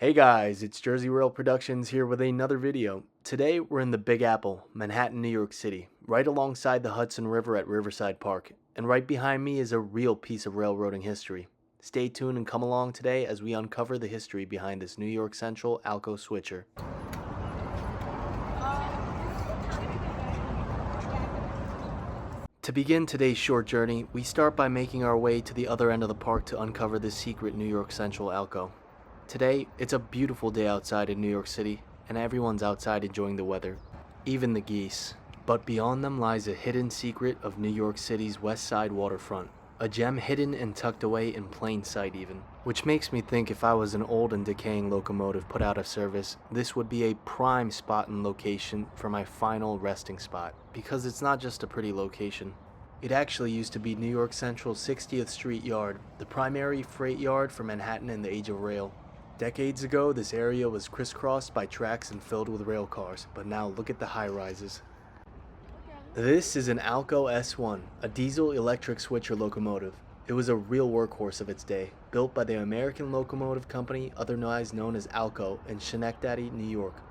Hey guys, it's Jersey Rail Productions here with another video. Today we're in the Big Apple, Manhattan, New York City, right alongside the Hudson River at Riverside Park, and right behind me is a real piece of railroading history. Stay tuned and come along today as we uncover the history behind this New York Central ALCO switcher. To begin today's short journey, we start by making our way to the other end of the park to uncover this secret New York Central ALCO. Today, it's a beautiful day outside in New York City, and everyone's outside enjoying the weather, even the geese. But beyond them lies a hidden secret of New York City's West Side waterfront, a gem hidden and tucked away in plain sight even. Which makes me think if I was an old and decaying locomotive put out of service, this would be a prime spot and location for my final resting spot, because it's not just a pretty location. It actually used to be New York Central's 60th Street Yard, the primary freight yard for Manhattan in the age of rail. Decades ago, this area was crisscrossed by tracks and filled with rail cars, but now look at the high-rises. This is an ALCO S1, a diesel-electric switcher locomotive. It was a real workhorse of its day, built by the American Locomotive Company, otherwise known as ALCO, in Schenectady, New York.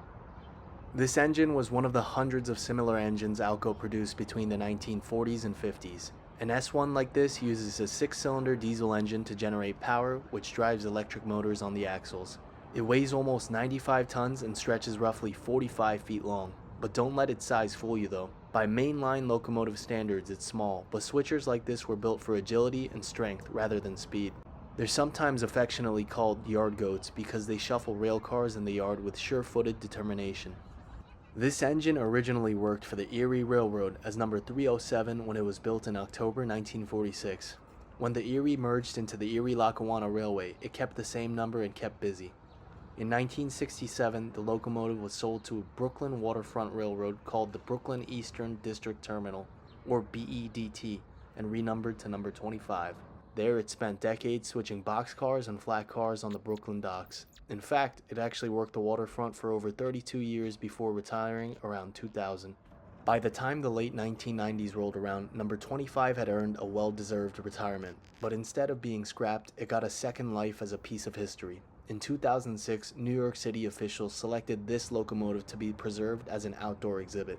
This engine was one of the hundreds of similar engines ALCO produced between the 1940s and 50s. An S1 like this uses a 6-cylinder diesel engine to generate power, which drives electric motors on the axles. It weighs almost 95 tons and stretches roughly 45 feet long. But don't let its size fool you though. By mainline locomotive standards, it's small, but switchers like this were built for agility and strength rather than speed. They're sometimes affectionately called yard goats because they shuffle rail cars in the yard with sure-footed determination. This engine originally worked for the Erie Railroad as number 307 when it was built in October 1946. When the Erie merged into the Erie-Lackawanna Railway, it kept the same number and kept busy. In 1967, the locomotive was sold to a Brooklyn waterfront railroad called the Brooklyn Eastern District Terminal, or BEDT, and renumbered to number 25. There it spent decades switching boxcars and flat cars on the Brooklyn docks. In fact, it actually worked the waterfront for over 32 years before retiring around 2000. By the time the late 1990s rolled around, number 25 had earned a well-deserved retirement, but instead of being scrapped, it got a second life as a piece of history. In 2006, New York City officials selected this locomotive to be preserved as an outdoor exhibit.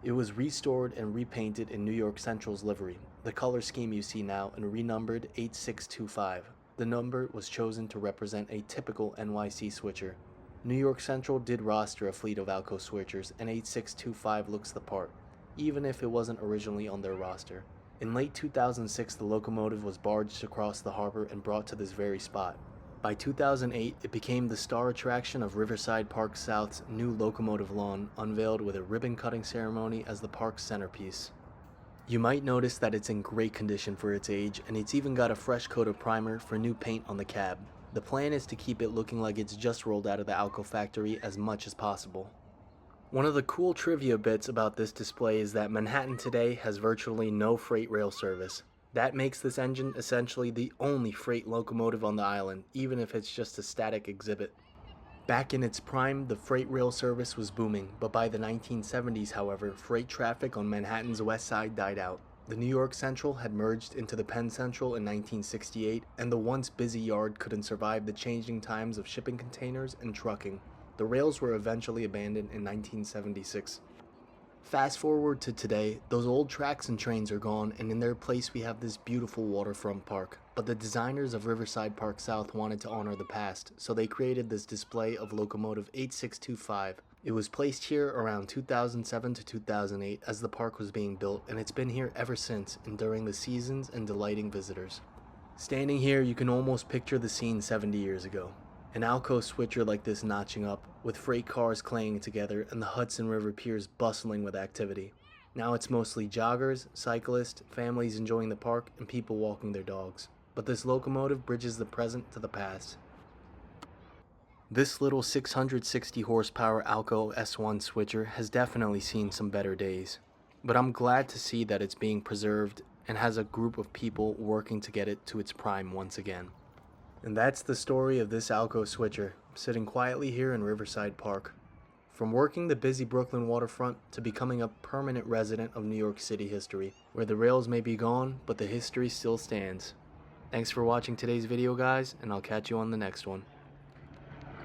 It was restored and repainted in New York Central's livery, the color scheme you see now, and renumbered 8625. The number was chosen to represent a typical NYC switcher. New York Central did roster a fleet of ALCO switchers, and 8625 looks the part, even if it wasn't originally on their roster. In late 2006, the locomotive was barged across the harbor and brought to this very spot. By 2008, it became the star attraction of Riverside Park South's new Locomotive Lawn, unveiled with a ribbon-cutting ceremony as the park's centerpiece. You might notice that it's in great condition for its age, and it's even got a fresh coat of primer for new paint on the cab. The plan is to keep it looking like it's just rolled out of the ALCO factory as much as possible. One of the cool trivia bits about this display is that Manhattan today has virtually no freight rail service. That makes this engine essentially the only freight locomotive on the island, even if it's just a static exhibit. Back in its prime, the freight rail service was booming, but by the 1970s, however, freight traffic on Manhattan's west side died out. The New York Central had merged into the Penn Central in 1968, and the once busy yard couldn't survive the changing times of shipping containers and trucking. The rails were eventually abandoned in 1976. Fast forward to today, those old tracks and trains are gone, and in their place we have this beautiful waterfront park. But the designers of Riverside Park South wanted to honor the past, so they created this display of Locomotive 8625. It was placed here around 2007 to 2008 as the park was being built, and it's been here ever since, enduring the seasons and delighting visitors. Standing here, you can almost picture the scene 70 years ago. An ALCO switcher like this notching up, with freight cars clanging together and the Hudson River piers bustling with activity. Now it's mostly joggers, cyclists, families enjoying the park, and people walking their dogs. But this locomotive bridges the present to the past. This little 660 horsepower ALCO S1 switcher has definitely seen some better days. But I'm glad to see that it's being preserved and has a group of people working to get it to its prime once again. And that's the story of this ALCO switcher, sitting quietly here in Riverside Park. From working the busy Brooklyn waterfront to becoming a permanent resident of New York City history, where the rails may be gone, but the history still stands. Thanks for watching today's video, guys, and I'll catch you on the next one.